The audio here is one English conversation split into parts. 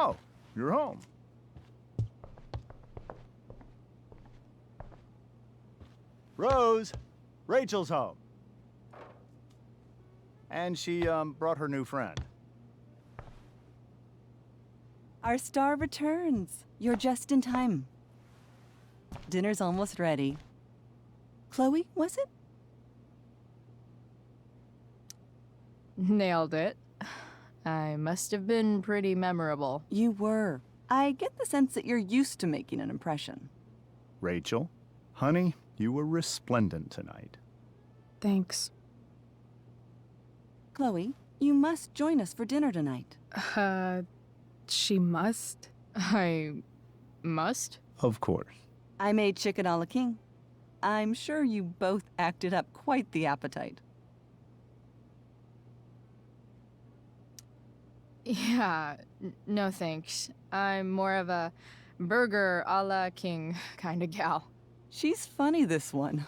Oh, you're home. Rose, Rachel's home. And she, brought her new friend. Our star returns. You're just in time. Dinner's almost ready. Chloe, was it? Nailed it. I must have been pretty memorable. You were. I get the sense that you're used to making an impression. Rachel, honey, you were resplendent tonight. Thanks. Chloe, you must join us for dinner tonight. She must? I must? Of course. I made chicken a la king. I'm sure you both acted up quite the appetite. Yeah, no thanks. I'm more of a burger a la king kind of gal. She's funny, this one.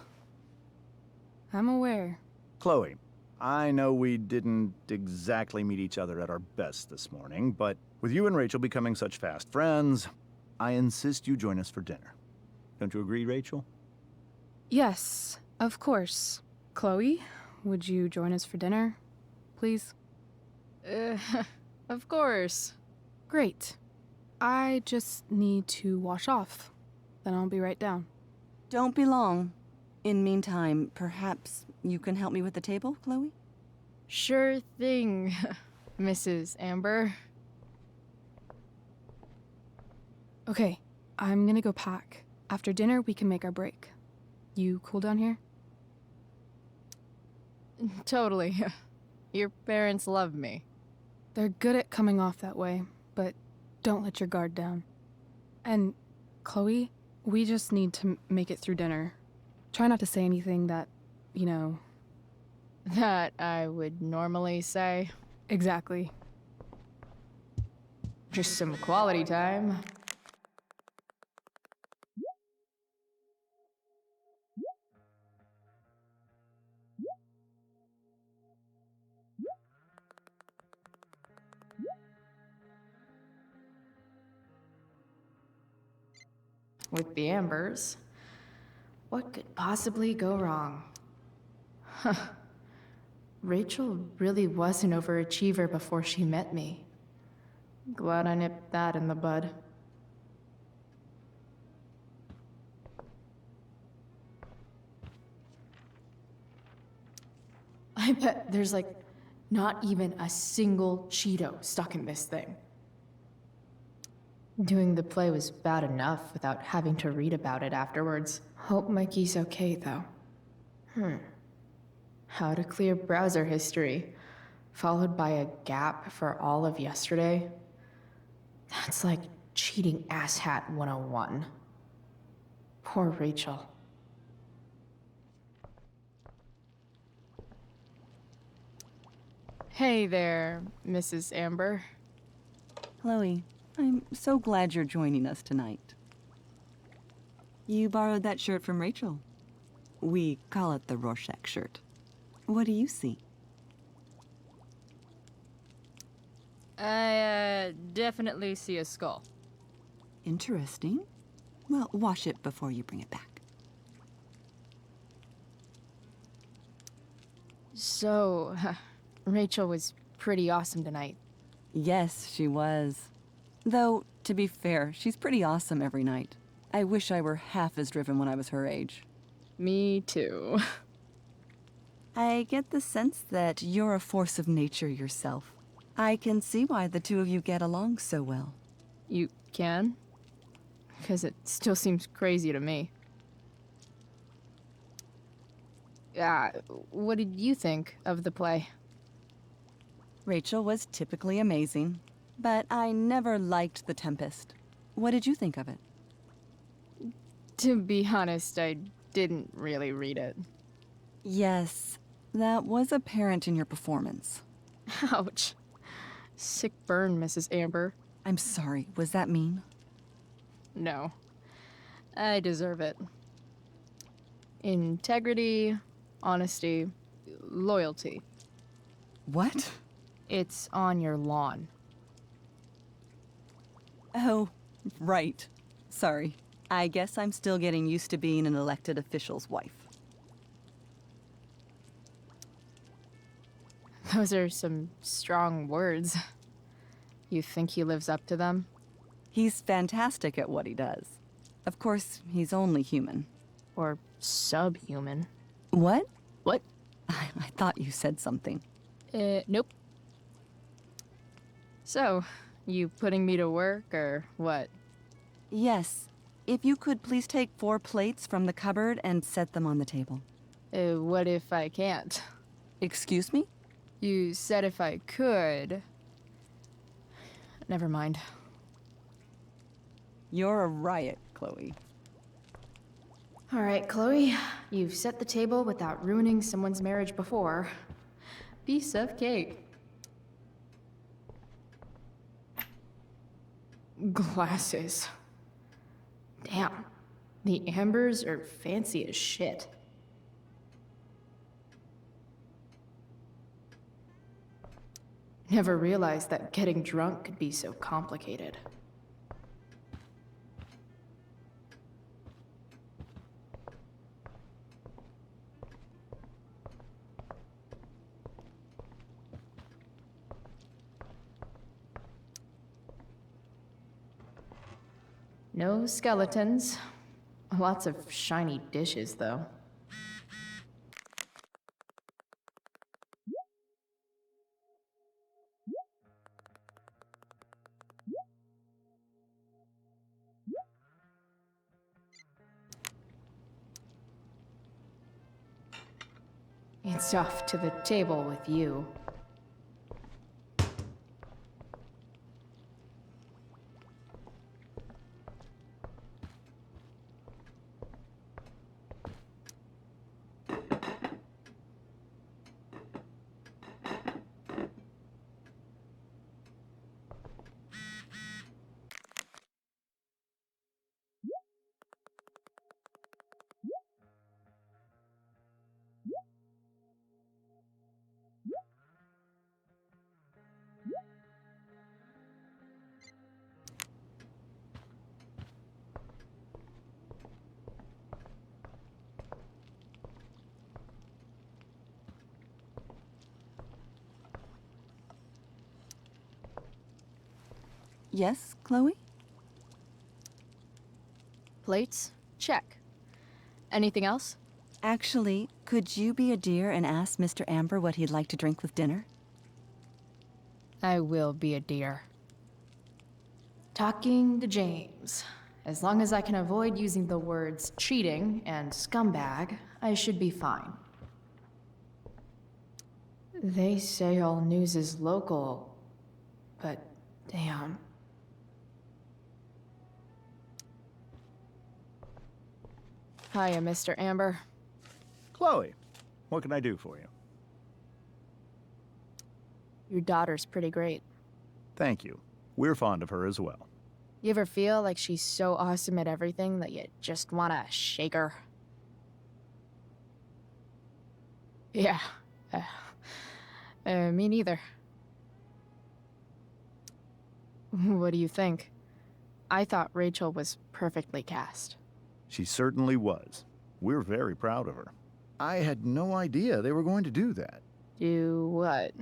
I'm aware. Chloe, I know we didn't exactly meet each other at our best this morning, but with you and Rachel becoming such fast friends, I insist you join us for dinner. Don't you agree, Rachel? Yes, of course. Chloe, would you join us for dinner, please? Of course. Great. I just need to wash off. Then I'll be right down. Don't be long. In meantime, perhaps you can help me with the table, Chloe? Sure thing, Mrs. Amber. Okay, I'm gonna go pack. After dinner, we can make our break. You cool down here? Totally. Your parents love me. They're good at coming off that way, but don't let your guard down. And, Chloe, we just need to make it through dinner. Try not to say anything that, you know... That I would normally say. Exactly. Just some quality time. With the Ambers, what could possibly go wrong? Huh. Rachel really was an overachiever before she met me. Glad I nipped that in the bud. I bet there's like not even a single Cheeto stuck in this thing. Doing the play was bad enough without having to read about it afterwards. Hope Mikey's okay, though. How to clear browser history, followed by a gap for all of yesterday. That's like cheating asshat 101. Poor Rachel. Hey there, Mrs. Amber. Chloe, I'm so glad you're joining us tonight. You borrowed that shirt from Rachel. We call it the Rorschach shirt. What do you see? I, definitely see a skull. Interesting. Well, wash it before you bring it back. So, Rachel was pretty awesome tonight. Yes, she was. Though, to be fair, she's pretty awesome every night. I wish I were half as driven when I was her age. Me too. I get the sense that you're a force of nature yourself. I can see why the two of you get along so well. You can? Because it still seems crazy to me. What did you think of the play? Rachel was typically amazing, but I never liked The Tempest. What did you think of it? To be honest, I didn't really read it. Yes, that was apparent in your performance. Ouch. Sick burn, Mrs. Amber. I'm sorry, was that mean? No. I deserve it. Integrity, honesty, loyalty. What? It's on your lawn. Oh, right. Sorry. I guess I'm still getting used to being an elected official's wife. Those are some strong words. You think he lives up to them? He's fantastic at what he does. Of course, he's only human. Or subhuman? What? What? I thought you said something. Nope. So, you putting me to work, or what? Yes. If you could please take 4 plates from the cupboard and set them on the table. What if I can't? Excuse me? You said if I could. Never mind. You're a riot, Chloe. All right, Chloe. You've set the table without ruining someone's marriage before. Piece of cake. Glasses. Damn. The ambers are fancy as shit. Never realized that getting drunk could be so complicated. No skeletons. Lots of shiny dishes, though. It's off to the table with you. Yes, Chloe? Plates? Check. Anything else? Actually, could you be a dear and ask Mr. Amber what he'd like to drink with dinner? I will be a dear. Talking to James. As long as I can avoid using the words cheating and scumbag, I should be fine. They say all news is local, but damn. Hiya, Mr. Amber. Chloe, what can I do for you? Your daughter's pretty great. Thank you. We're fond of her as well. You ever feel like she's so awesome at everything that you just wanna shake her? Yeah. Me neither. What do you think? I thought Rachel was perfectly cast. She certainly was. We're very proud of her. I had no idea they were going to do that. Do what?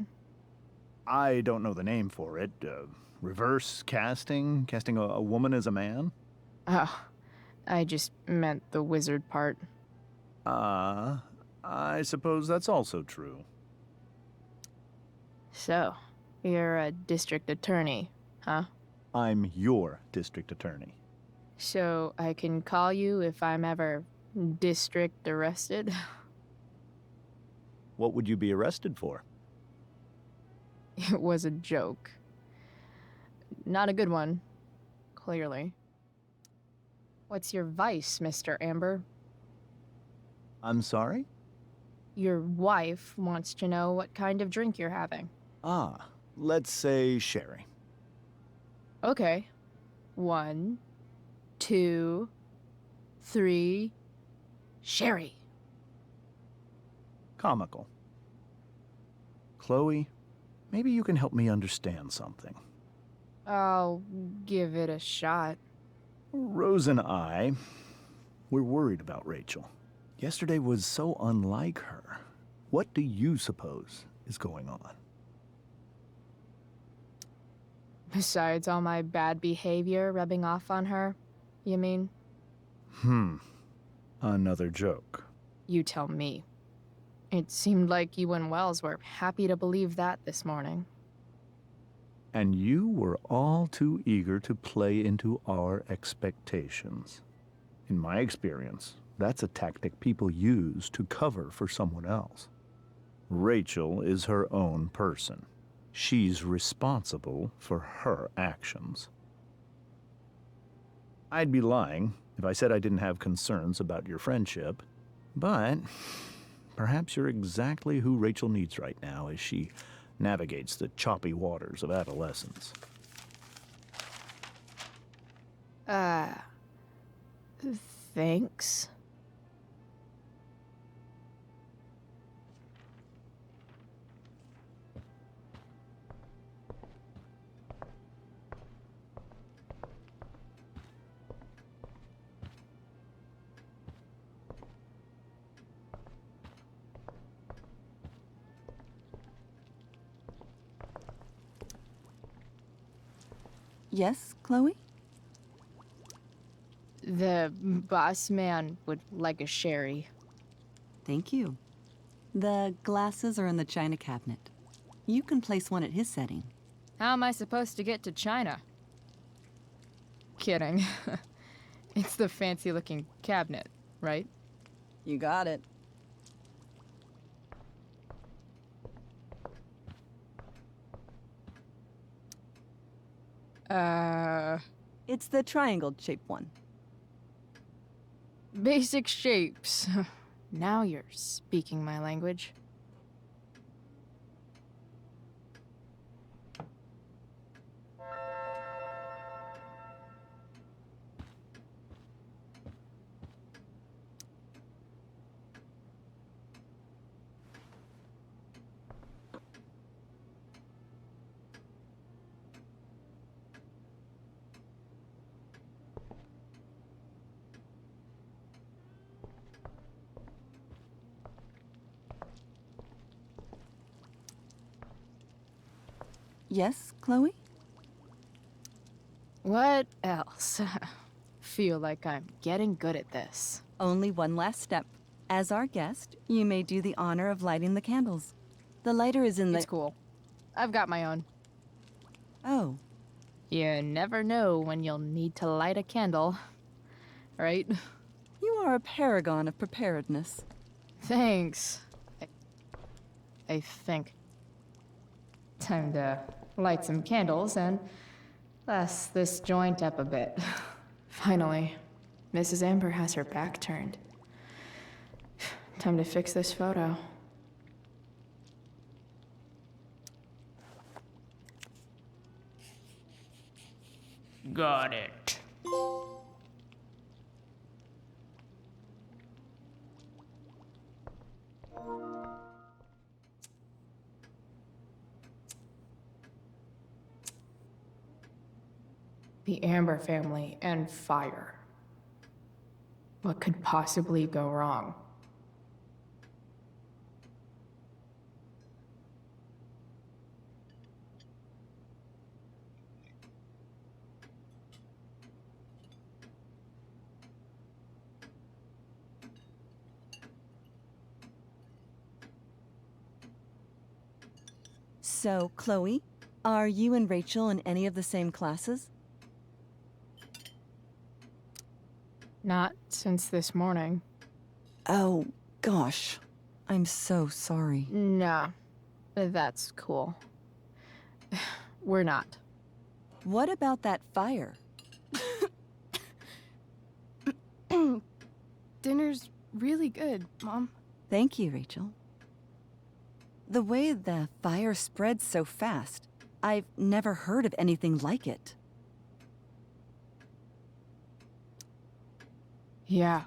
I don't know the name for it. Reverse casting? Casting a woman as a man? Oh, I just meant the wizard part. I suppose that's also true. So, you're a district attorney, huh? I'm your district attorney. So I can call you if I'm ever district arrested? What would you be arrested for? It was a joke. Not a good one, clearly. What's your vice, Mr. Amber? I'm sorry? Your wife wants to know what kind of drink you're having. Ah, let's say sherry. Okay. 1, 2, 3. Sherry. Comical. Chloe, maybe you can help me understand something. I'll give it a shot. Rose and I, we're worried about Rachel. Yesterday was so unlike her. What do you suppose is going on? Besides all my bad behavior rubbing off on her, you mean? Another joke. You tell me. It seemed like you and Wells were happy to believe that this morning. And you were all too eager to play into our expectations. In my experience, that's a tactic people use to cover for someone else. Rachel is her own person. She's responsible for her actions. I'd be lying if I said I didn't have concerns about your friendship, but perhaps you're exactly who Rachel needs right now as she navigates the choppy waters of adolescence. Thanks. Yes, Chloe? The boss man would like a sherry. Thank you. The glasses are in the china cabinet. You can place one at his setting. How am I supposed to get to China? Kidding. It's the fancy-looking cabinet, right? You got it. It's the triangle-shaped one. Basic shapes. Now you're speaking my language. Yes, Chloe? What else? Feel like I'm getting good at this. Only one last step. As our guest, you may do the honor of lighting the candles. The lighter is in the... It's cool. I've got my own. Oh, You never know when you'll need to light a candle, right? you are a paragon of preparedness. Thanks. I think. Time to light some candles and bless this joint up a bit. Finally, Mrs. Amber has her back turned. Time to fix this photo. Got it. The Amber family and fire. What could possibly go wrong? So, Chloe, are you and Rachel in any of the same classes? Not since this morning. Oh, gosh. I'm so sorry. Nah, that's cool. We're not. What about that fire? Dinner's really good, Mom. Thank you, Rachel. The way the fire spreads so fast, I've never heard of anything like it. Yeah,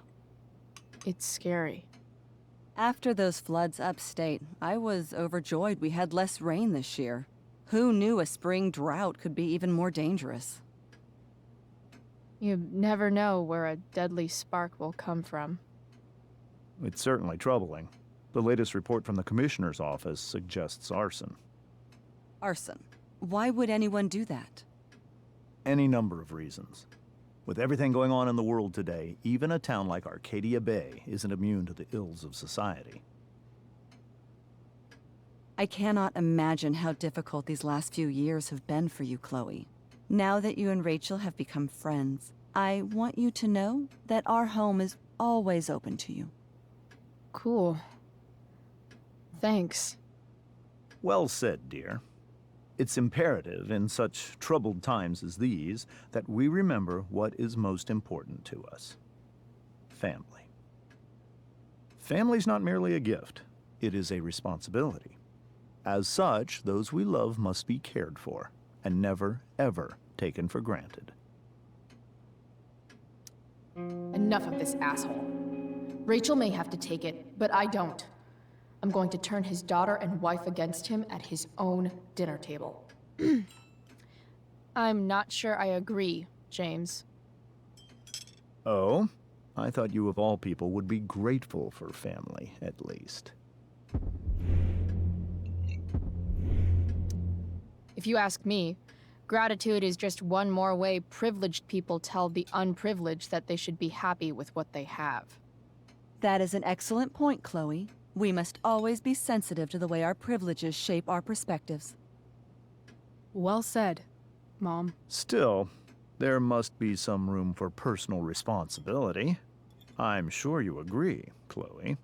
it's scary. After those floods upstate, I was overjoyed we had less rain this year. Who knew a spring drought could be even more dangerous? You never know where a deadly spark will come from. It's certainly troubling. The latest report from the Commissioner's office suggests arson. Arson. Why would anyone do that? Any number of reasons. With everything going on in the world today, even a town like Arcadia Bay isn't immune to the ills of society. I cannot imagine how difficult these last few years have been for you, Chloe. Now that you and Rachel have become friends, I want you to know that our home is always open to you. Cool. Thanks. Well said, dear. It's imperative in such troubled times as these that we remember what is most important to us. Family. Family's not merely a gift, it is a responsibility. As such, those we love must be cared for and never, ever taken for granted. Enough of this asshole. Rachel may have to take it, but I don't. I'm going to turn his daughter and wife against him at his own dinner table. I'm not sure I agree, James. Oh? I thought you of all people would be grateful for family, at least. If you ask me, gratitude is just one more way privileged people tell the unprivileged that they should be happy with what they have. That is an excellent point, Chloe. We must always be sensitive to the way our privileges shape our perspectives. Well said, Mom. Still, there must be some room for personal responsibility. I'm sure you agree, Chloe.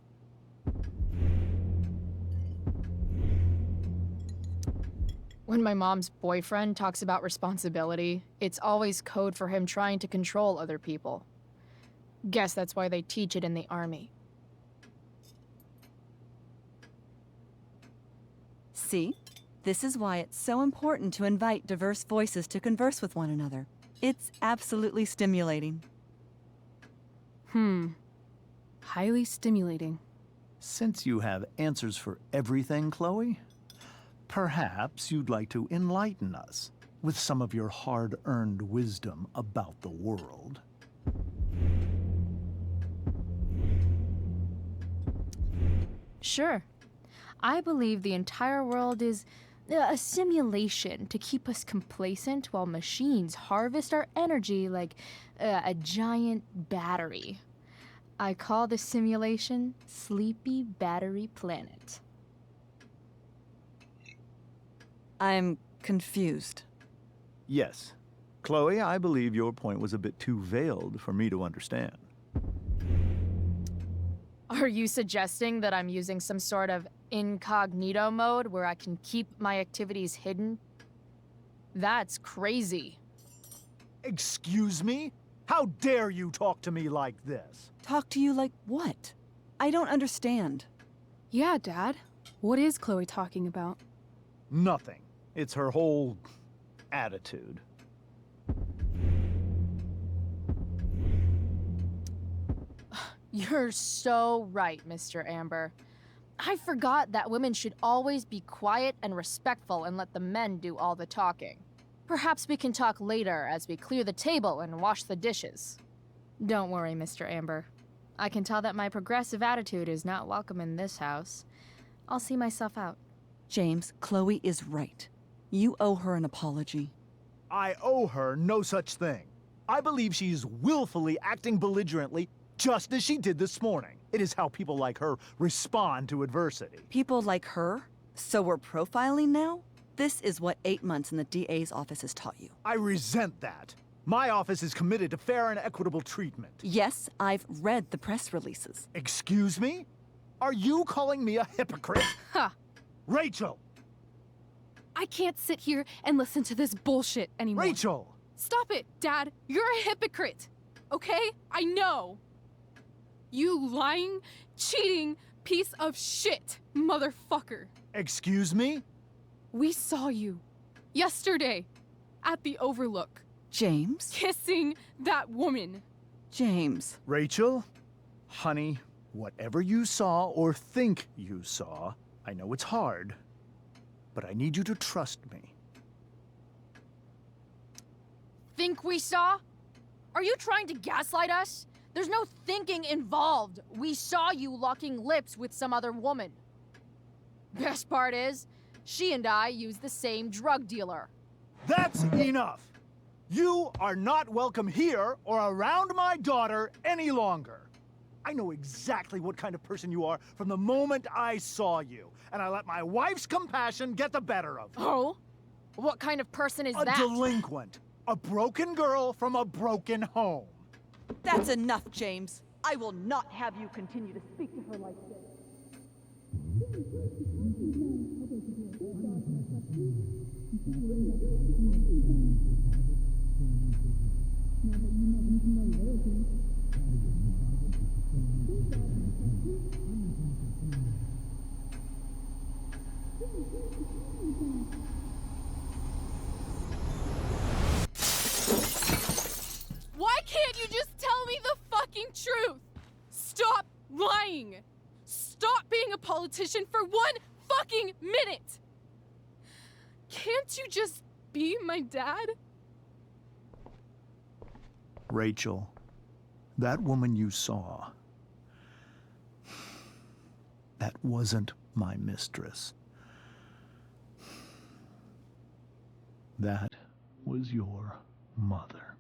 When my mom's boyfriend talks about responsibility, it's always code for him trying to control other people. Guess that's why they teach it in the army. See? This is why it's so important to invite diverse voices to converse with one another. It's absolutely stimulating. Highly stimulating. Since you have answers for everything, Chloe, perhaps you'd like to enlighten us with some of your hard-earned wisdom about the world. Sure. I believe the entire world is a simulation to keep us complacent while machines harvest our energy like a giant battery. I call the simulation Sleepy Battery Planet. I'm confused. Yes. Chloe, I believe your point was a bit too veiled for me to understand. Are you suggesting that I'm using some sort of incognito mode where I can keep my activities hidden? That's crazy. Excuse me? How dare you talk to me like this? Talk to you like what? I don't understand. Yeah, Dad. What is Chloe talking about? Nothing. It's her whole attitude. You're so right, Mr. Amber. I forgot that women should always be quiet and respectful and let the men do all the talking. Perhaps we can talk later as we clear the table and wash the dishes. Don't worry, Mr. Amber. I can tell that my progressive attitude is not welcome in this house. I'll see myself out. James, Chloe is right. You owe her an apology. I owe her no such thing. I believe she's willfully acting belligerently just as she did this morning. It is how people like her respond to adversity. People like her? So we're profiling now? This is what 8 months in the DA's office has taught you. I resent that. My office is committed to fair and equitable treatment. Yes, I've read the press releases. Excuse me? Are you calling me a hypocrite? Ha! Rachel! I can't sit here and listen to this bullshit anymore. Rachel! Stop it, Dad! You're a hypocrite! Okay? I know! You lying, cheating piece of shit, motherfucker! Excuse me? We saw you yesterday at the Overlook James? kissing that woman. James. Rachel? Honey, whatever you saw or think you saw, I know it's hard, but I need you to trust me. Think we saw? Are you trying to gaslight us? There's no thinking involved. We saw you locking lips with some other woman. Best part is, she and I use the same drug dealer. That's enough! You are not welcome here or around my daughter any longer. I know exactly what kind of person you are from the moment I saw you, and I let my wife's compassion get the better of you. Oh? What kind of person is A that? delinquent. A broken girl from a broken home. That's enough, James. I will not have you continue to speak to her like this. Why can't you just tell me the fucking truth? Stop lying. Stop being a politician for 1 fucking minute. Can't you just be my dad? Rachel, that woman you saw, that wasn't my mistress. That was your mother.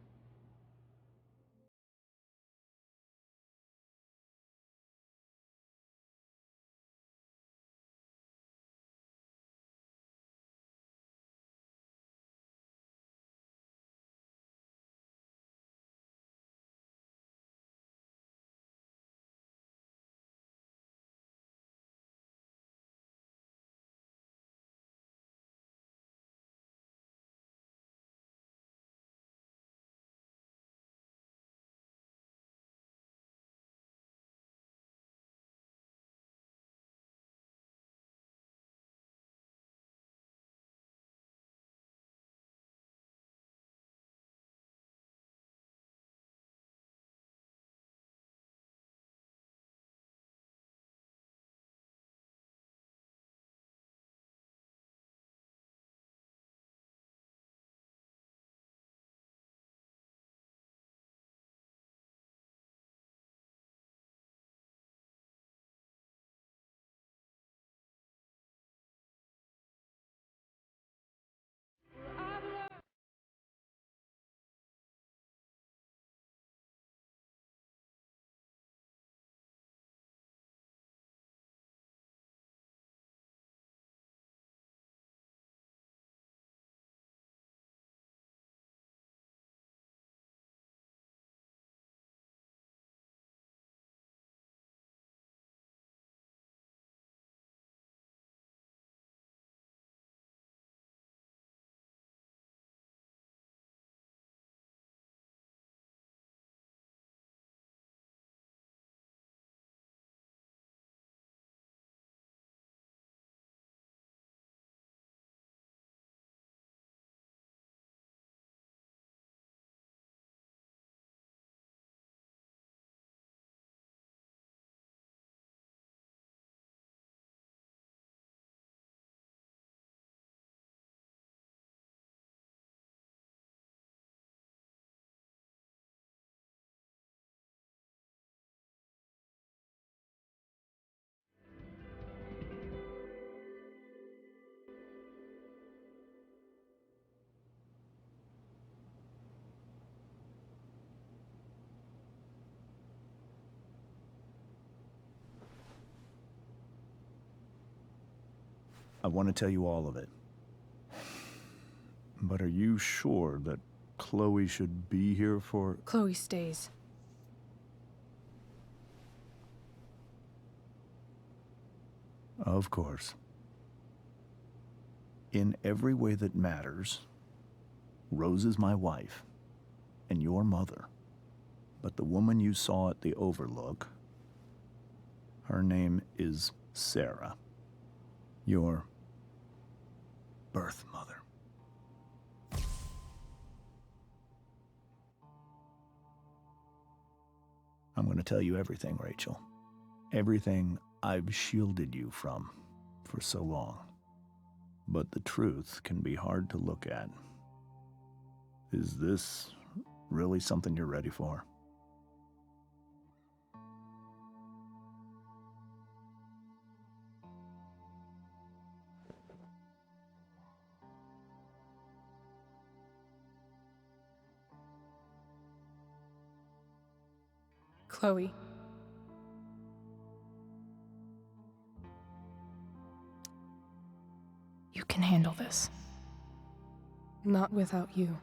I want to tell you all of it. But are you sure that Chloe should be here for... Chloe stays. Of course. In every way that matters, Rose is my wife and your mother. But the woman you saw at the Overlook, her name is Sarah, your birth mother. I'm going to tell you everything, Rachel. Everything I've shielded you from for so long. But the truth can be hard to look at. Is this really something you're ready for? Chloe. You can handle this. Not without you.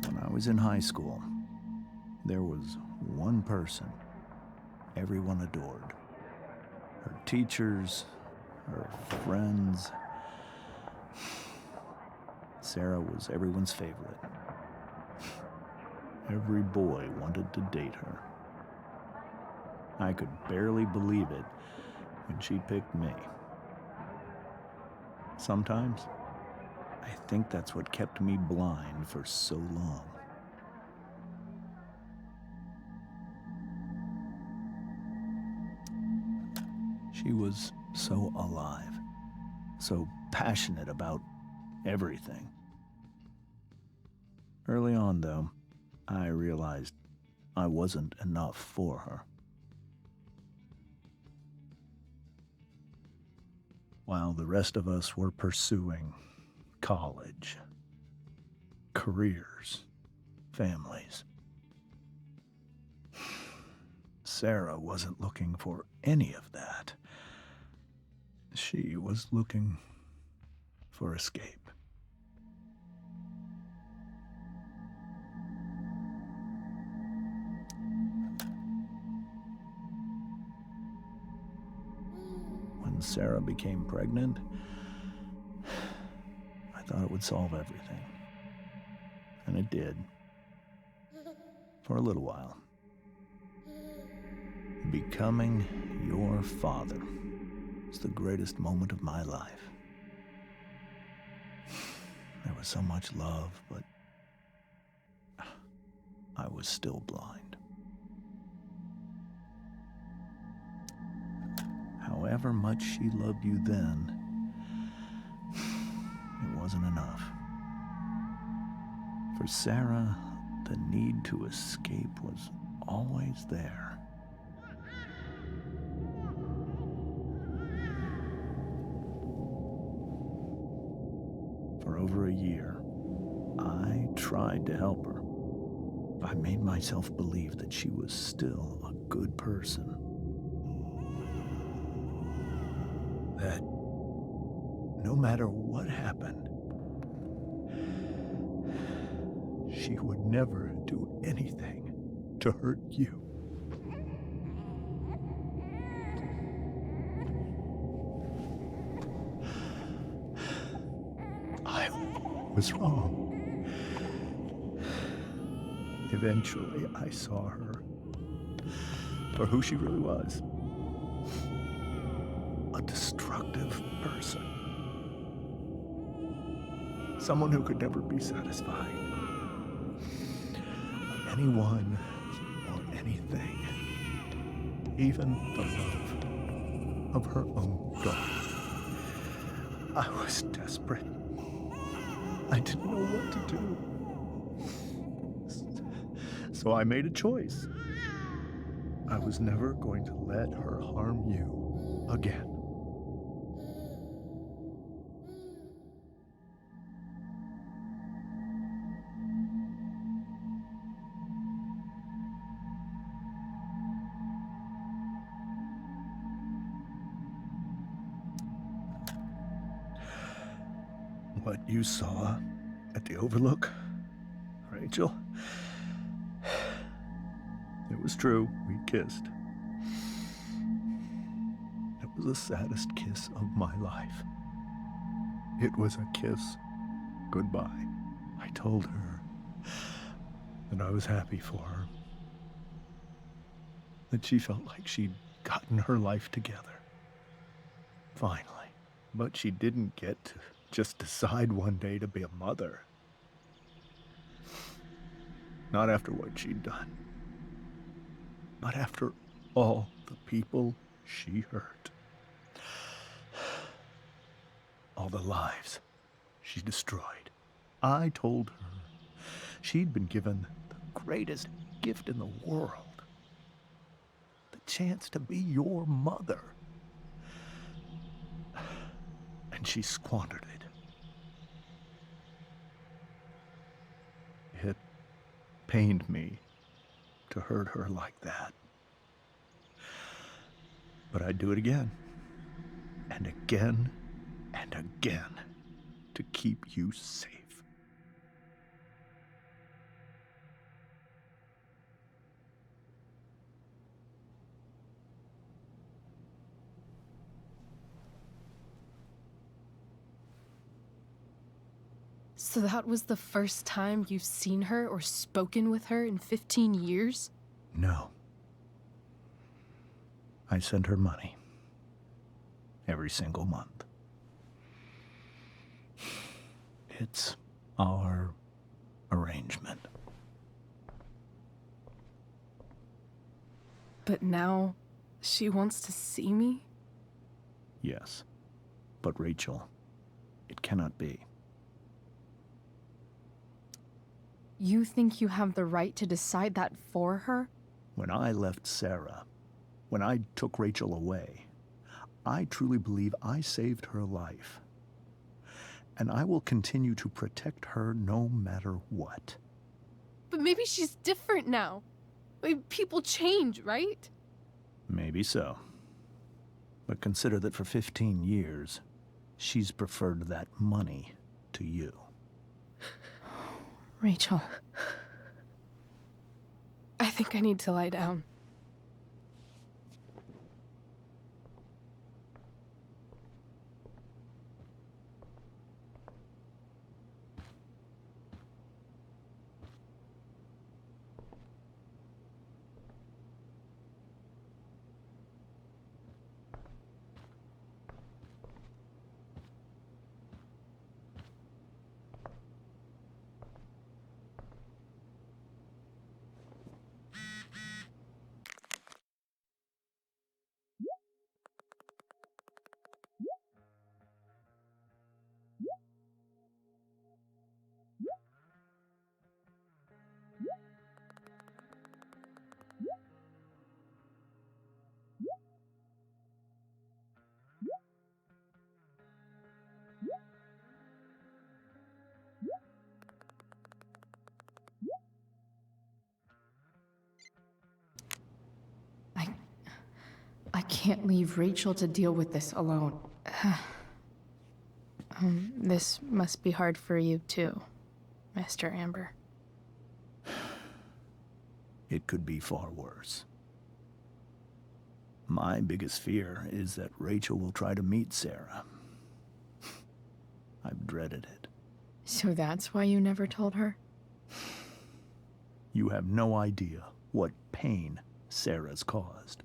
When I was in high school, there was one person everyone adored. Her teachers, her friends. Sarah was everyone's favorite. Every boy wanted to date her. I could barely believe it when she picked me. Sometimes, I think that's what kept me blind for so long. She was so alive, so passionate about everything. Early on, though, I realized I wasn't enough for her. While the rest of us were pursuing college, careers, families, Sarah wasn't looking for any of that. She was looking for escape. When Sarah became pregnant, I thought it would solve everything. And it did. For a little while. Becoming your father was the greatest moment of my life. There was so much love, but I was still blind. However much she loved you then, it wasn't enough. For Sarah, the need to escape was always there. For over a year, I tried to help her. I made myself believe that she was still a good person. That no matter what happened, she would never do anything to hurt you. I was wrong. Eventually, I saw her for who she really was. A destructive person. Someone who could never be satisfied by anyone or anything. Even the love of her own daughter. I was desperate. I didn't know what to do. So I made a choice. I was never going to let her harm you again. What you saw at the Overlook, Rachel, it was true, we kissed. It was the saddest kiss of my life. It was a kiss goodbye. I told her that I was happy for her, that she felt like she'd gotten her life together. Finally. But she didn't get to just decide one day to be a mother. Not after what she'd done. Not after all the people she hurt. All the lives she destroyed. I told her she'd been given the greatest gift in the world. The chance to be your mother. And she squandered it. It pained me to hurt her like that. But I'd do it again, and again, and again, to keep you safe. So that was the first time you've seen her or spoken with her in 15 years? No. I send her money. Every single month. It's our arrangement. But now she wants to see me? Yes. But Rachel, it cannot be. You think you have the right to decide that for her? When I left Sarah, when I took Rachel away, I truly believe I saved her life. And I will continue to protect her no matter what. But maybe she's different now. Maybe people change, right? Maybe so. But consider that for 15 years, she's preferred that money to you. Rachel. I think I need to lie down. I can't leave Rachel to deal with this alone. This must be hard for you too, Mr. Amber. It could be far worse. My biggest fear is that Rachel will try to meet Sarah. I've dreaded it. So that's why you never told her? You have no idea what pain Sarah's caused.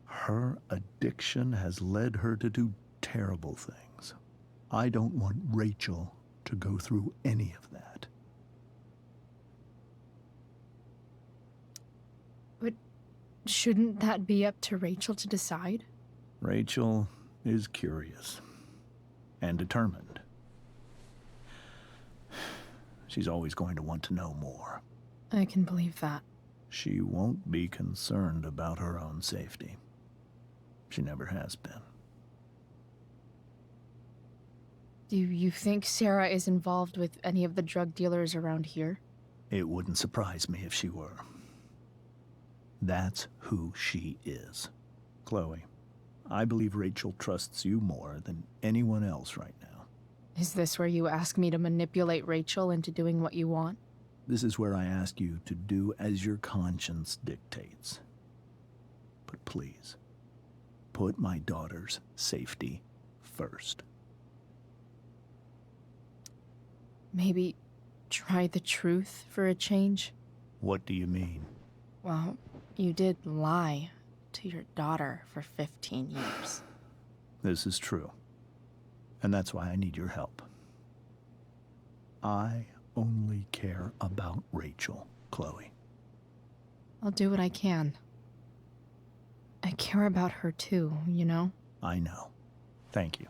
Her addiction has led her to do terrible things. I don't want Rachel to go through any of that. But shouldn't that be up to Rachel to decide? Rachel is curious and determined. She's always going to want to know more. I can believe that. She won't be concerned about her own safety. She never has been. Do you think Sarah is involved with any of the drug dealers around here? It wouldn't surprise me if she were. That's who she is. Chloe, I believe Rachel trusts you more than anyone else right now. Is this where you ask me to manipulate Rachel into doing what you want? This is where I ask you to do as your conscience dictates. But please, put my daughter's safety first. Maybe try the truth for a change? What do you mean? Well, you did lie to your daughter for 15 years. This is true. And that's why I need your help. I only care about Rachel, Chloe. I'll do what I can. I care about her too, you know? I know. Thank you.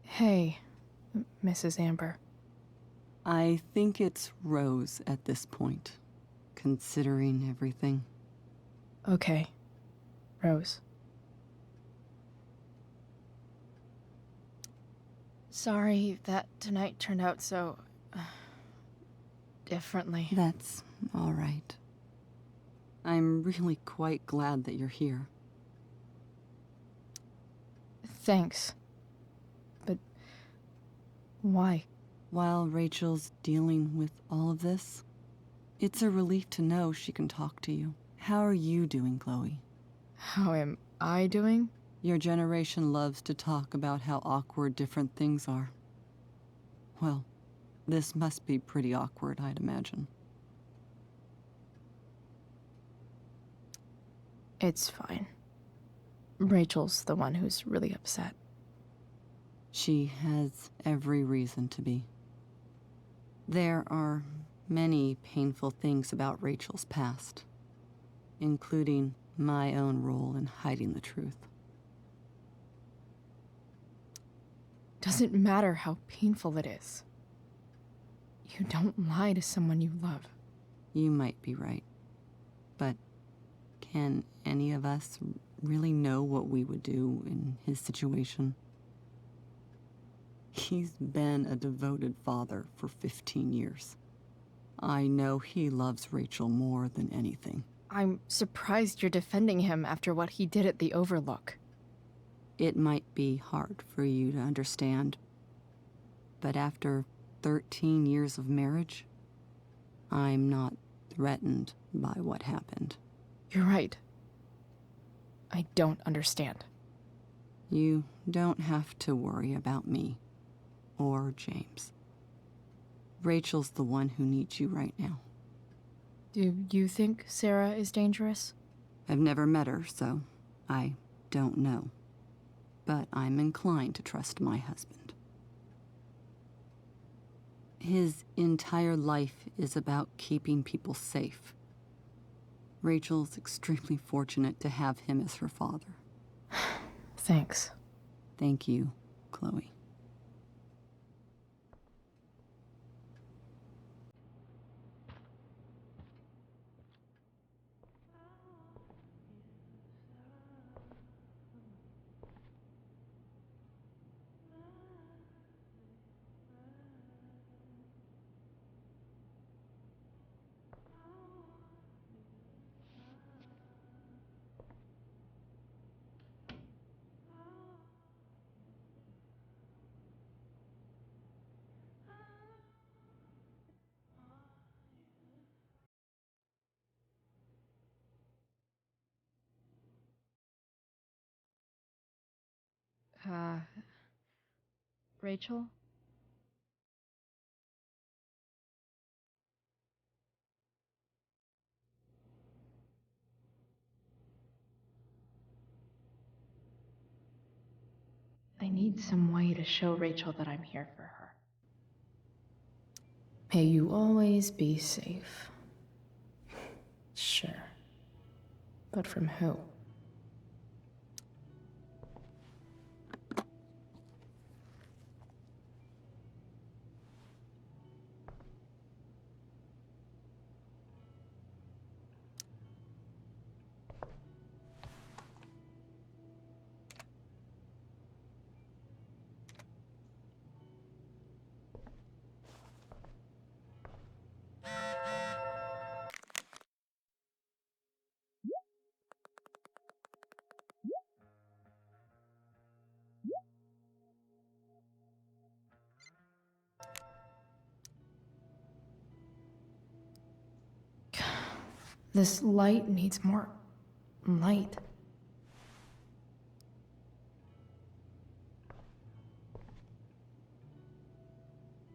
Hey, Mrs. Amber. I think it's Rose at this point, considering everything. Okay, Rose. Sorry that tonight turned out so... differently. That's all right. I'm really quite glad that you're here. Thanks. But... why? While Rachel's dealing with all of this, it's a relief to know she can talk to you. How are you doing, Chloe? How am I doing? Your generation loves to talk about how awkward different things are. Well, this must be pretty awkward, I'd imagine. It's fine. Rachel's the one who's really upset. She has every reason to be. There are many painful things about Rachel's past, including my own role in hiding the truth. Doesn't matter how painful it is. You don't lie to someone you love. You might be right, but can any of us really know what we would do in his situation? He's been a devoted father for 15 years. I know he loves Rachel more than anything. I'm surprised you're defending him after what he did at the Overlook. It might be hard for you to understand, but after 13 years of marriage, I'm not threatened by what happened. You're right. I don't understand. You don't have to worry about me or James. Rachel's the one who needs you right now. Do you think Sarah is dangerous? I've never met her, so I don't know. But I'm inclined to trust my husband. His entire life is about keeping people safe. Rachel's extremely fortunate to have him as her father. Thanks. Thank you, Chloe. Rachel? I need some way to show Rachel that I'm here for her. May you always be safe. Sure. But from who? This light needs more light.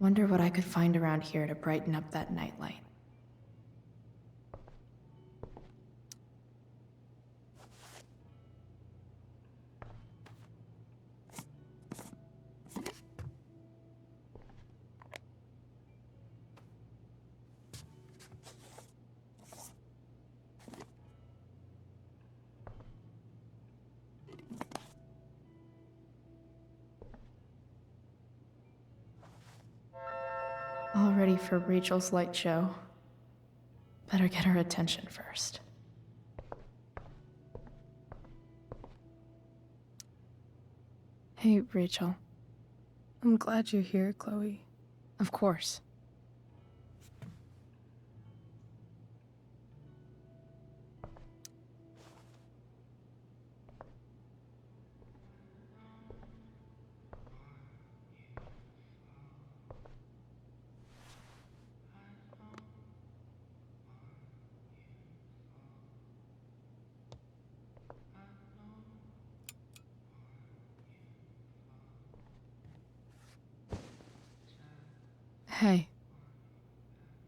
Wonder what I could find around here to brighten up that nightlight. All ready for Rachel's light show. Better get her attention first. Hey, Rachel. I'm glad you're here, Chloe. Of course. Hey,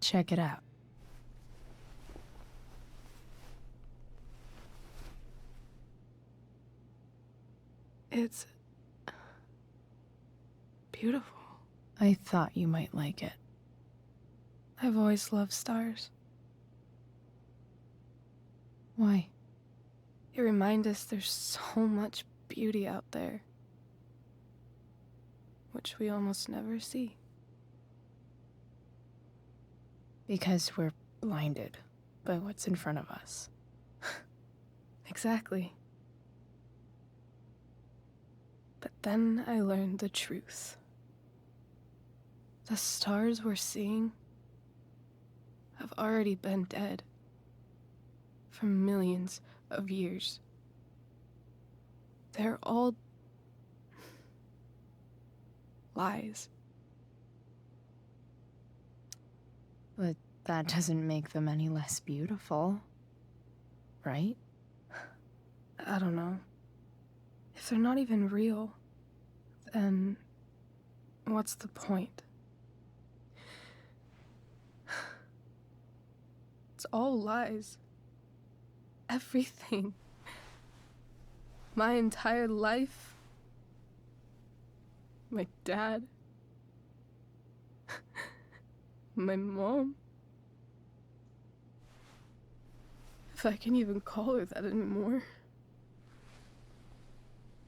check it out. It's beautiful. I thought you might like it. I've always loved stars. Why? They remind us there's so much beauty out there, which we almost never see. Because we're blinded by what's in front of us. Exactly. But then I learned the truth. The stars we're seeing have already been dead for millions of years. They're all lies. But that doesn't make them any less beautiful, right? I don't know. If they're not even real, then what's the point? It's all lies. Everything. My entire life. My dad. My mom. If I can even call her that anymore.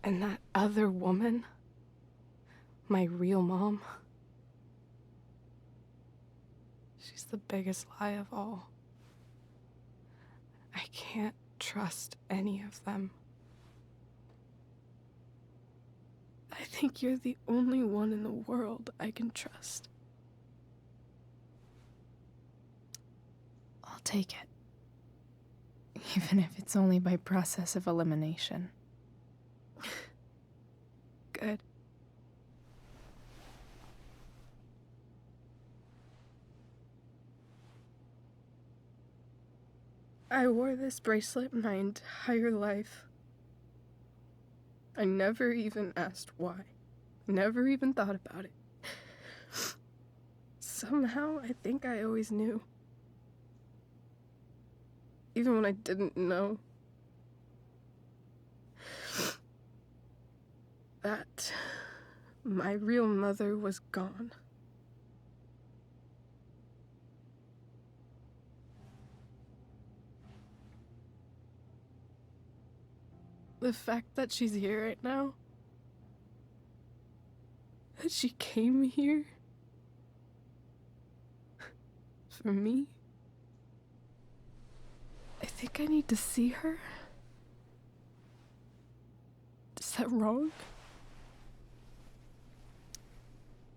And that other woman, my real mom, she's the biggest lie of all. I can't trust any of them. I think you're the only one in the world I can trust. I'll take it. Even if it's only by process of elimination. Good. I wore this bracelet my entire life. I never even asked why. Never even thought about it. Somehow, I think I always knew. Even when I didn't know. That my real mother was gone. The fact that she's here right now, that she came here for me, I think I need to see her. Is that wrong?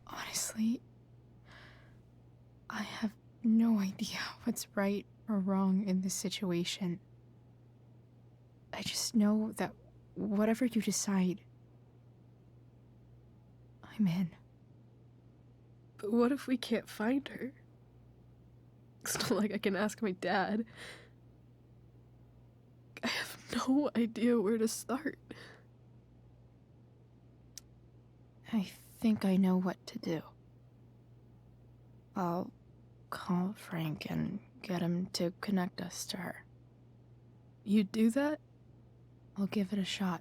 Honestly, I have no idea what's right or wrong in this situation. I just know that whatever you decide, I'm in. But what if we can't find her? It's not like I can ask my dad. I have no idea where to start. I think I know what to do. I'll call Frank and get him to connect us to her. You'd do that? I'll give it a shot.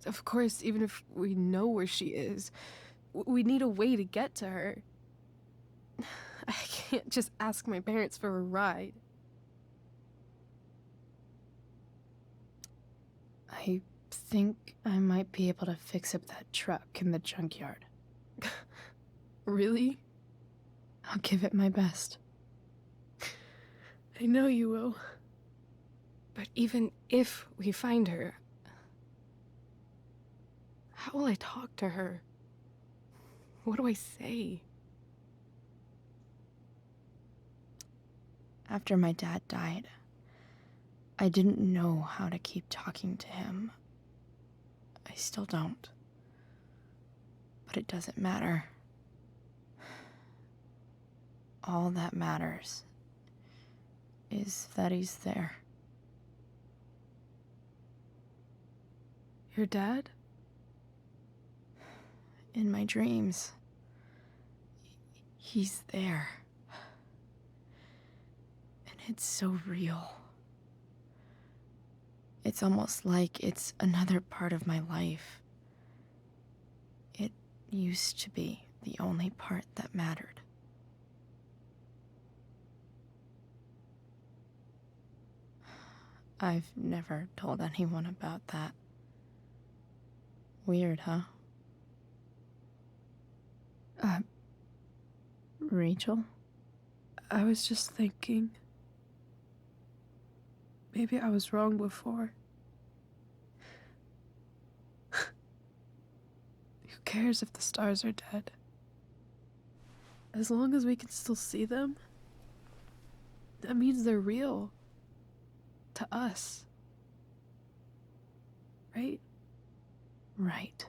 Of course, even if we know where she is, we need a way to get to her. I can't just ask my parents for a ride. I think I might be able to fix up that truck in the junkyard. Really? I'll give it my best. I know you will. But even if we find her, how will I talk to her? What do I say? After my dad died, I didn't know how to keep talking to him. I still don't. But it doesn't matter. All that matters is that he's there. Your dad? In my dreams. He's there. And it's so real. It's almost like it's another part of my life. It used to be the only part that mattered. I've never told anyone about that. Weird, huh? Rachel? I was just thinking. Maybe I was wrong before. Who cares if the stars are dead? As long as we can still see them, that means they're real. To us. Right? Right.